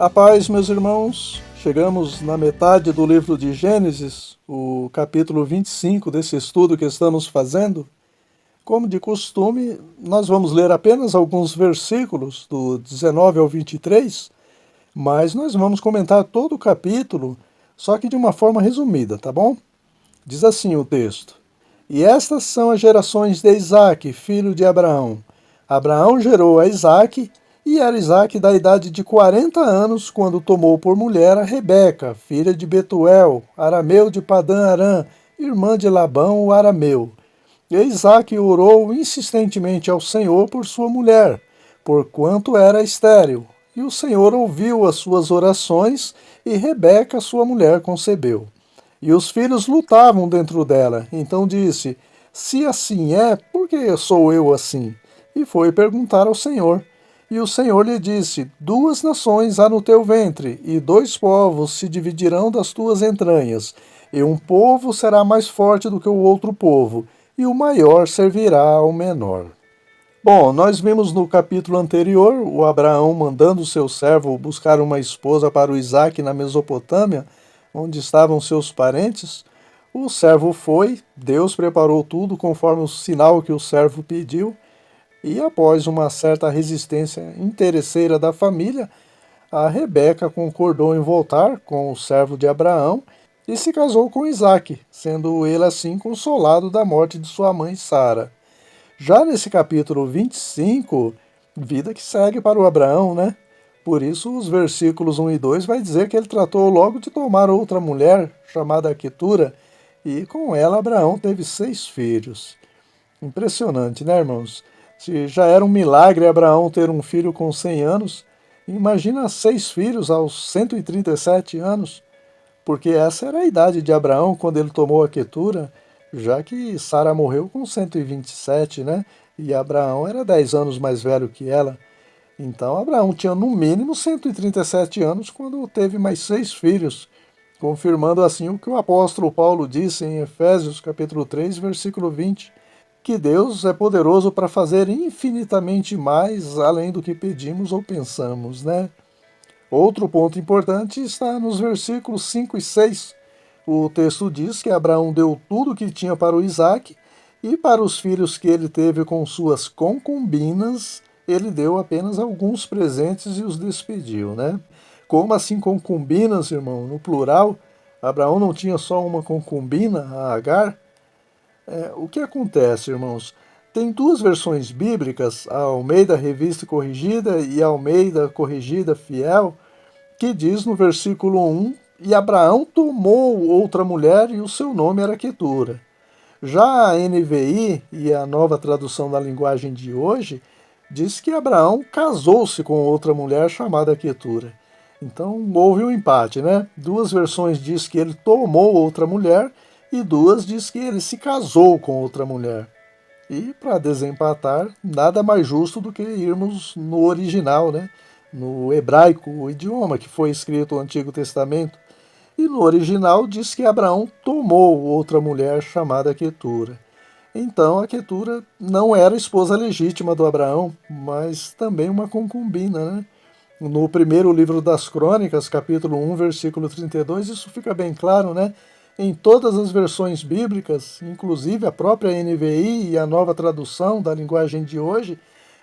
A paz, meus irmãos, chegamos na metade do livro de Gênesis, o capítulo 25 desse estudo que estamos fazendo. Como de costume, nós vamos ler apenas alguns versículos, do 19 ao 23, mas nós vamos comentar todo o capítulo, só que de uma forma resumida, tá bom? Diz assim o texto: E estas são as gerações de Isaque, filho de Abraão. Abraão gerou a Isaque, e era Isaque da idade de 40 anos, quando tomou por mulher a Rebeca, filha de Betuel, arameu de Padã-Arã, irmã de Labão, o arameu. E Isaque orou insistentemente ao Senhor por sua mulher, porquanto era estéril. E o Senhor ouviu as suas orações, e Rebeca, sua mulher, concebeu. E os filhos lutavam dentro dela. Então disse: Se assim é, por que sou eu assim? E foi perguntar ao Senhor. E o Senhor lhe disse: Duas nações há no teu ventre, e dois povos se dividirão das tuas entranhas. E um povo será mais forte do que o outro povo, e o maior servirá ao menor. Bom, nós vimos no capítulo anterior o Abraão mandando seu servo buscar uma esposa para o Isaque na Mesopotâmia, onde estavam seus parentes. O servo foi, Deus preparou tudo conforme o sinal que o servo pediu, e após uma certa resistência interesseira da família, a Rebeca concordou em voltar com o servo de Abraão e se casou com Isaque, sendo ele assim consolado da morte de sua mãe Sara. Já nesse capítulo 25, vida que segue para o Abraão, né? Por isso, os versículos 1 e 2 vai dizer que ele tratou logo de tomar outra mulher, chamada Quetura, e com ela Abraão teve 6 filhos. Impressionante, né, irmãos? Se já era um milagre Abraão ter um filho com 100 anos, imagina 6 filhos aos 137 anos, porque essa era a idade de Abraão quando ele tomou a Quetura, já que Sara morreu com 127, né? E Abraão era 10 anos mais velho que ela. Então Abraão tinha no mínimo 137 anos quando teve mais 6 filhos, confirmando assim o que o apóstolo Paulo disse em Efésios capítulo 3, versículo 20, que Deus é poderoso para fazer infinitamente mais além do que pedimos ou pensamos, né? Outro ponto importante está nos versículos 5 e 6. O texto diz que Abraão deu tudo o que tinha para o Isaque, e para os filhos que ele teve com suas concubinas, ele deu apenas alguns presentes e os despediu, né? Como assim concubinas, irmão? No plural, Abraão não tinha só uma concubina, a Agar? O que acontece, irmãos? Tem duas versões bíblicas, a Almeida Revista e Corrigida e a Almeida Corrigida Fiel, que diz no versículo 1: E Abraão tomou outra mulher e o seu nome era Quetura. Já a NVI e a nova tradução da linguagem de hoje diz que Abraão casou-se com outra mulher chamada Quetura. Então houve um empate, né? Duas versões diz que ele tomou outra mulher e duas diz que ele se casou com outra mulher. E para desempatar, nada mais justo do que irmos no original, né? No hebraico, o idioma que foi escrito o Antigo Testamento. E no original diz que Abraão tomou outra mulher chamada Quetura. Então a Quetura não era esposa legítima do Abraão, mas também uma concubina, né? No primeiro livro das Crônicas, capítulo 1, versículo 32, isso fica bem claro, né? Em todas as versões bíblicas, inclusive a própria NVI e a nova tradução da linguagem de hoje,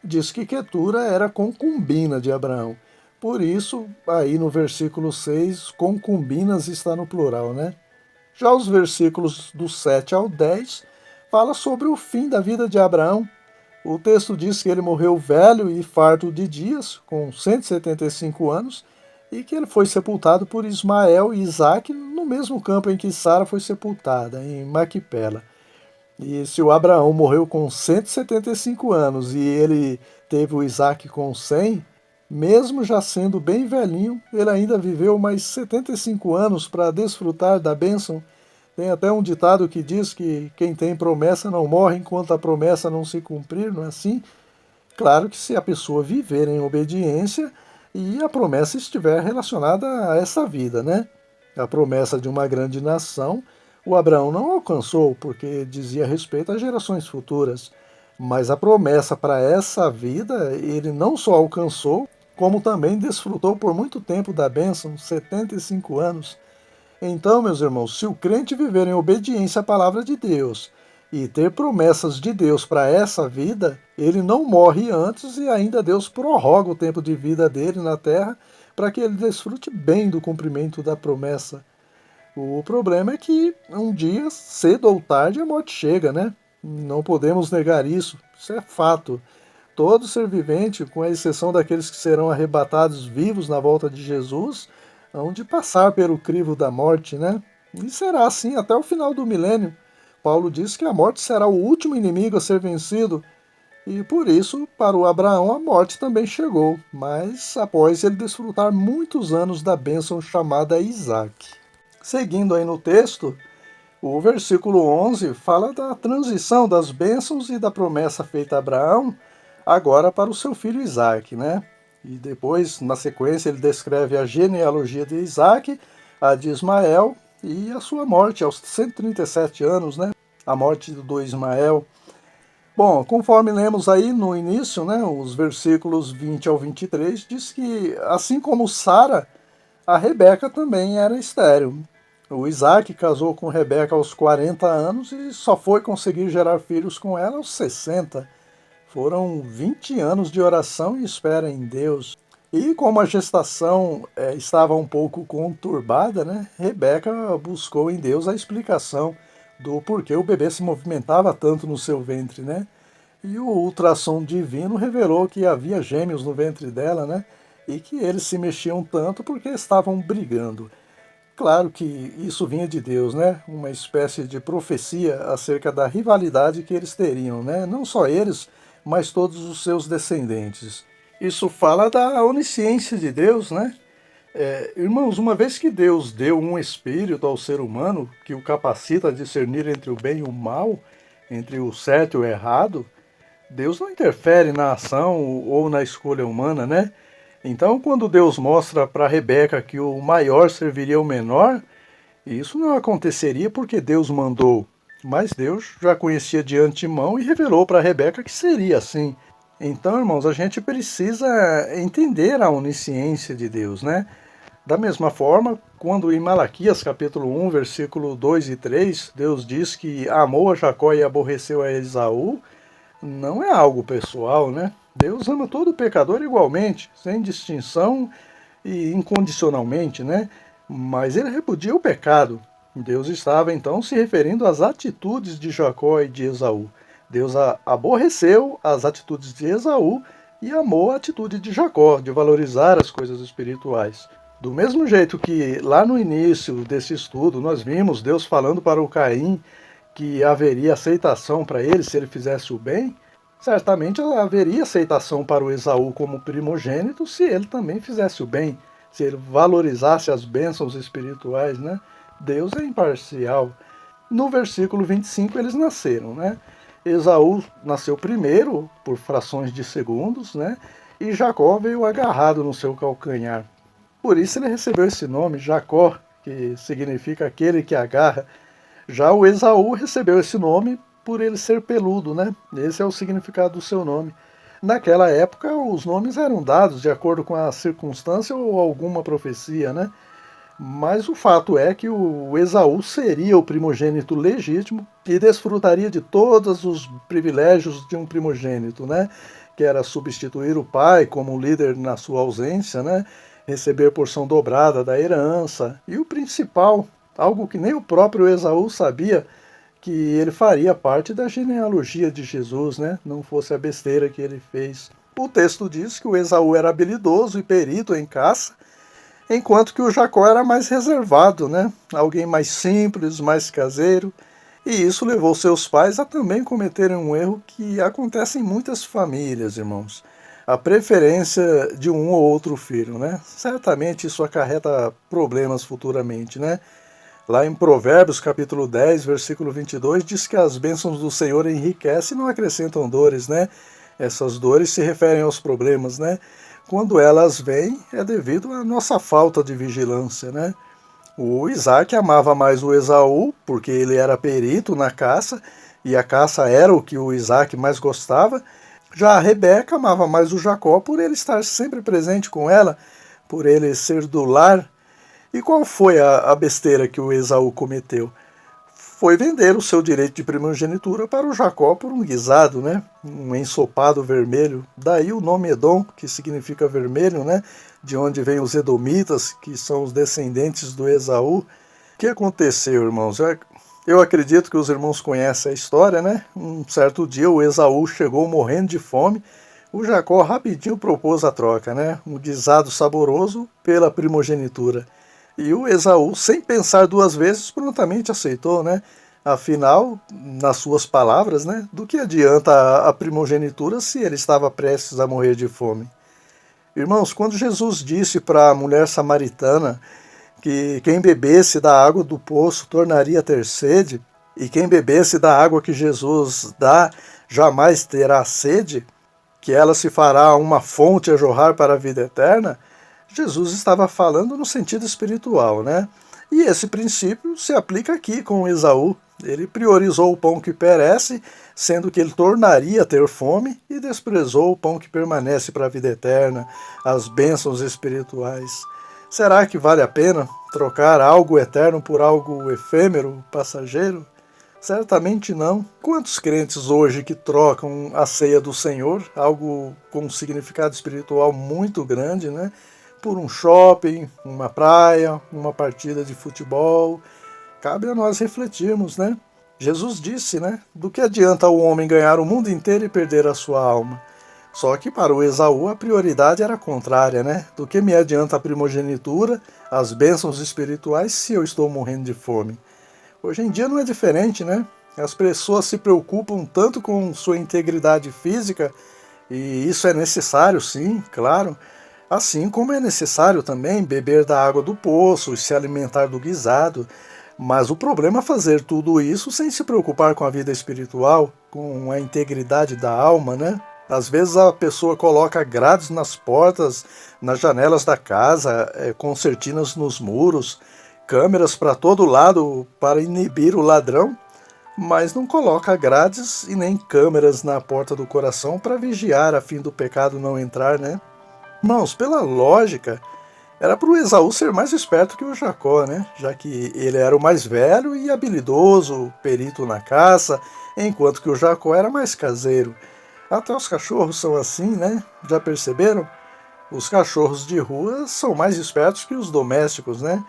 diz que Quetura era concubina de Abraão. Por isso, aí no versículo 6, concubinas está no plural, né? Já os versículos do 7 ao 10 fala sobre o fim da vida de Abraão. O texto diz que ele morreu velho e farto de dias, com 175 anos, e que ele foi sepultado por Ismael e Isaque no mesmo campo em que Sara foi sepultada, em Maquipela. E se o Abraão morreu com 175 anos e ele teve o Isaque com 100, mesmo já sendo bem velhinho, ele ainda viveu mais 75 anos para desfrutar da bênção. Tem até um ditado que diz que quem tem promessa não morre enquanto a promessa não se cumprir, não é assim? Claro que se a pessoa viver em obediência e a promessa estiver relacionada a essa vida, né? A promessa de uma grande nação, o Abraão não alcançou, porque dizia respeito às gerações futuras. Mas a promessa para essa vida, ele não só alcançou, como também desfrutou por muito tempo da bênção, 75 anos. Então, meus irmãos, se o crente viver em obediência à palavra de Deus e ter promessas de Deus para essa vida, ele não morre antes e ainda Deus prorroga o tempo de vida dele na terra para que ele desfrute bem do cumprimento da promessa. O problema é que um dia, cedo ou tarde, a morte chega, né? Não podemos negar isso, isso é fato. Todo ser vivente, com a exceção daqueles que serão arrebatados vivos na volta de Jesus, hão de passar pelo crivo da morte, né? E será assim até o final do milênio. Paulo diz que a morte será o último inimigo a ser vencido, e por isso, para o Abraão, a morte também chegou, mas após ele desfrutar muitos anos da bênção chamada Isaac. Seguindo aí no texto, o versículo 11 fala da transição das bênçãos e da promessa feita a Abraão, agora para o seu filho Isaac, né? E depois, na sequência, ele descreve a genealogia de Isaac, a de Ismael e a sua morte aos 137 anos, né? A morte do Ismael. Bom, conforme lemos aí no início, né, os versículos 20 ao 23, diz que, assim como Sara, a Rebeca também era estéril. O Isaac casou com Rebeca aos 40 anos e só foi conseguir gerar filhos com ela aos 60. Foram 20 anos de oração e espera em Deus. E como a gestação estava um pouco conturbada, né, Rebeca buscou em Deus a explicação do porquê o bebê se movimentava tanto no seu ventre, né? E o ultrassom divino revelou que havia gêmeos no ventre dela, né? E que eles se mexiam tanto porque estavam brigando. Claro que isso vinha de Deus, né? Uma espécie de profecia acerca da rivalidade que eles teriam, né? Não só eles, mas todos os seus descendentes. Isso fala da onisciência de Deus, né? Irmãos, uma vez que Deus deu um espírito ao ser humano que o capacita a discernir entre o bem e o mal, entre o certo e o errado, Deus não interfere na ação ou na escolha humana, né? Então, quando Deus mostra para Rebeca que o maior serviria ao menor, isso não aconteceria porque Deus mandou, mas Deus já conhecia de antemão e revelou para Rebeca que seria assim. Então, irmãos, a gente precisa entender a onisciência de Deus, né? Da mesma forma, quando em Malaquias capítulo 1, versículo 2 e 3, Deus diz que amou a Jacó e aborreceu a Esaú, não é algo pessoal, né? Deus ama todo pecador igualmente, sem distinção e incondicionalmente, né? Mas ele repudia o pecado. Deus estava então se referindo às atitudes de Jacó e de Esaú. Deus aborreceu as atitudes de Esaú e amou a atitude de Jacó, de valorizar as coisas espirituais. Do mesmo jeito que lá no início desse estudo nós vimos Deus falando para o Caim que haveria aceitação para ele se ele fizesse o bem, certamente haveria aceitação para o Esaú como primogênito se ele também fizesse o bem, se ele valorizasse as bênçãos espirituais, né? Deus é imparcial. No versículo 25 eles nasceram, né? Esaú nasceu primeiro, por frações de segundos, né? E Jacó veio agarrado no seu calcanhar. Por isso ele recebeu esse nome, Jacó, que significa aquele que agarra. Já o Esaú recebeu esse nome por ele ser peludo, né? Esse é o significado do seu nome. Naquela época, os nomes eram dados de acordo com a circunstância ou alguma profecia, né? Mas o fato é que o Esaú seria o primogênito legítimo e desfrutaria de todos os privilégios de um primogênito, né? Que era substituir o pai como líder na sua ausência, né? Receber porção dobrada da herança. E o principal, algo que nem o próprio Esaú sabia, que ele faria parte da genealogia de Jesus, né? Não fosse a besteira que ele fez. O texto diz que o Esaú era habilidoso e perito em caça, enquanto que o Jacó era mais reservado, né? Alguém mais simples, mais caseiro. E isso levou seus pais a também cometerem um erro que acontece em muitas famílias, irmãos. A preferência de um ou outro filho, né? Certamente isso acarreta problemas futuramente, né? Lá em Provérbios, capítulo 10, versículo 22, diz que as bênçãos do Senhor enriquecem e não acrescentam dores, né? Essas dores se referem aos problemas, né? Quando elas vêm, é devido à nossa falta de vigilância, né? O Isaac amava mais o Esaú, porque ele era perito na caça, e a caça era o que o Isaac mais gostava. Já a Rebeca amava mais o Jacó por ele estar sempre presente com ela, por ele ser do lar. E qual foi a besteira que o Esaú cometeu? Foi vender o seu direito de primogenitura para o Jacó por um guisado, né? Um ensopado vermelho. Daí o nome Edom, que significa vermelho, né? De onde vêm os edomitas, que são os descendentes do Esaú. O que aconteceu, irmãos? Eu acredito que os irmãos conhecem a história, né? Um certo dia o Esaú chegou morrendo de fome. O Jacó rapidinho propôs a troca, né? Um guisado saboroso pela primogenitura. E o Esaú, sem pensar duas vezes, prontamente aceitou, né? Afinal, nas suas palavras, né? Do que adianta a primogenitura se ele estava prestes a morrer de fome? Irmãos, quando Jesus disse para a mulher samaritana que quem bebesse da água do poço tornaria a ter sede, e quem bebesse da água que Jesus dá jamais terá sede, que ela se fará uma fonte a jorrar para a vida eterna, Jesus estava falando no sentido espiritual, né? E esse princípio se aplica aqui com Esaú. Ele priorizou o pão que perece, sendo que ele tornaria a ter fome, e desprezou o pão que permanece para a vida eterna, as bênçãos espirituais. Será que vale a pena trocar algo eterno por algo efêmero, passageiro? Certamente não. Quantos crentes hoje que trocam a ceia do Senhor, algo com um significado espiritual muito grande, né? Por um shopping, uma praia, uma partida de futebol? Cabe a nós refletirmos, né? Jesus disse, né? Do que adianta o homem ganhar o mundo inteiro e perder a sua alma? Só que para o Esaú a prioridade era contrária, né? Do que me adianta a primogenitura, as bênçãos espirituais, se eu estou morrendo de fome? Hoje em dia não é diferente, né? As pessoas se preocupam tanto com sua integridade física, e isso é necessário, sim, claro. Assim como é necessário também beber da água do poço e se alimentar do guisado. Mas o problema é fazer tudo isso sem se preocupar com a vida espiritual, com a integridade da alma, né? Às vezes a pessoa coloca grades nas portas, nas janelas da casa, concertinas nos muros, câmeras para todo lado para inibir o ladrão, mas não coloca grades e nem câmeras na porta do coração para vigiar a fim do pecado não entrar, né? Irmãos, pela lógica, era para o Esaú ser mais esperto que o Jacó, né? Já que ele era o mais velho e habilidoso, perito na caça, enquanto que o Jacó era mais caseiro. Até os cachorros são assim, né? Já perceberam? Os cachorros de rua são mais espertos que os domésticos, né?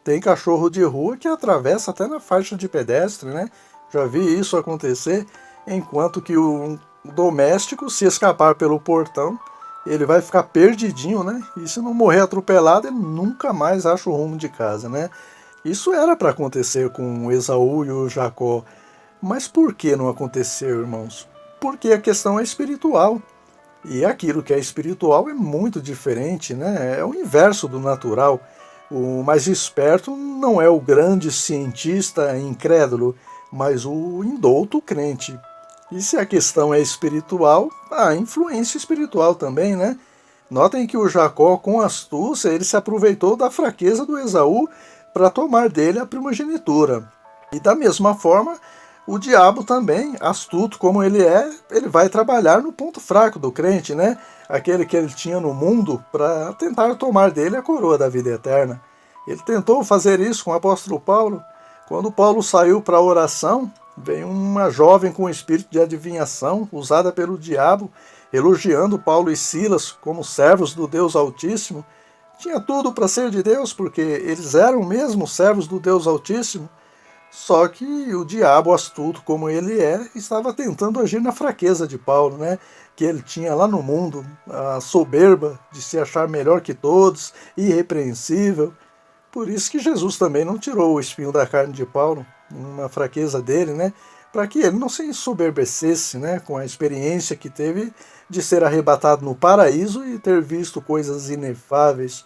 Tem cachorro de rua que atravessa até na faixa de pedestre, né? Já vi isso acontecer, enquanto que o doméstico, se escapar pelo portão, ele vai ficar perdidinho, né? E se não morrer atropelado, ele nunca mais acha o rumo de casa, né? Isso era para acontecer com o Esaú e o Jacó. Mas por que não aconteceu, irmãos? Porque a questão é espiritual. E aquilo que é espiritual é muito diferente, né? É o inverso do natural. O mais esperto não é o grande cientista incrédulo, mas o indouto crente. E se a questão é espiritual, há influência espiritual também, né? Notem que o Jacó, com astúcia, ele se aproveitou da fraqueza do Esaú para tomar dele a primogenitura. E da mesma forma, o diabo também, astuto como ele vai trabalhar no ponto fraco do crente, né? Aquele que ele tinha no mundo, para tentar tomar dele a coroa da vida eterna. Ele tentou fazer isso com o apóstolo Paulo. Quando Paulo saiu para a oração, veio uma jovem com espírito de adivinhação, usada pelo diabo, elogiando Paulo e Silas como servos do Deus Altíssimo. Tinha tudo para ser de Deus, porque eles eram mesmo servos do Deus Altíssimo. Só que o diabo, astuto como ele é, estava tentando agir na fraqueza de Paulo, né? Que ele tinha lá no mundo, a soberba de se achar melhor que todos, irrepreensível. Por isso que Jesus também não tirou o espinho da carne de Paulo, uma fraqueza dele, né? Para que ele não se ensoberbecesse, né? Com a experiência que teve de ser arrebatado no paraíso e ter visto coisas inefáveis.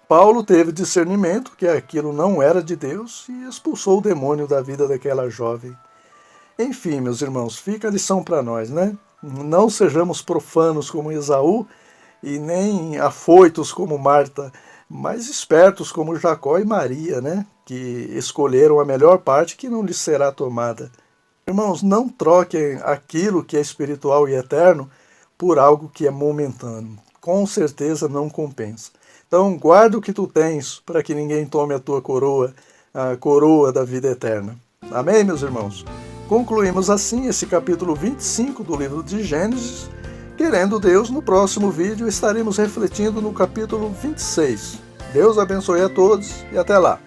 Paulo teve discernimento que aquilo não era de Deus e expulsou o demônio da vida daquela jovem. Enfim, meus irmãos, fica a lição para nós, né? Não sejamos profanos como Esaú e nem afoitos como Marta, mas espertos como Jacó e Maria, né? Que escolheram a melhor parte que não lhes será tomada. Irmãos, não troquem aquilo que é espiritual e eterno por algo que é momentâneo. Com certeza não compensa. Então, guarda o que tu tens, para que ninguém tome a tua coroa, a coroa da vida eterna. Amém, meus irmãos? Concluímos assim esse capítulo 25 do livro de Gênesis. Querendo Deus, no próximo vídeo estaremos refletindo no capítulo 26. Deus abençoe a todos e até lá.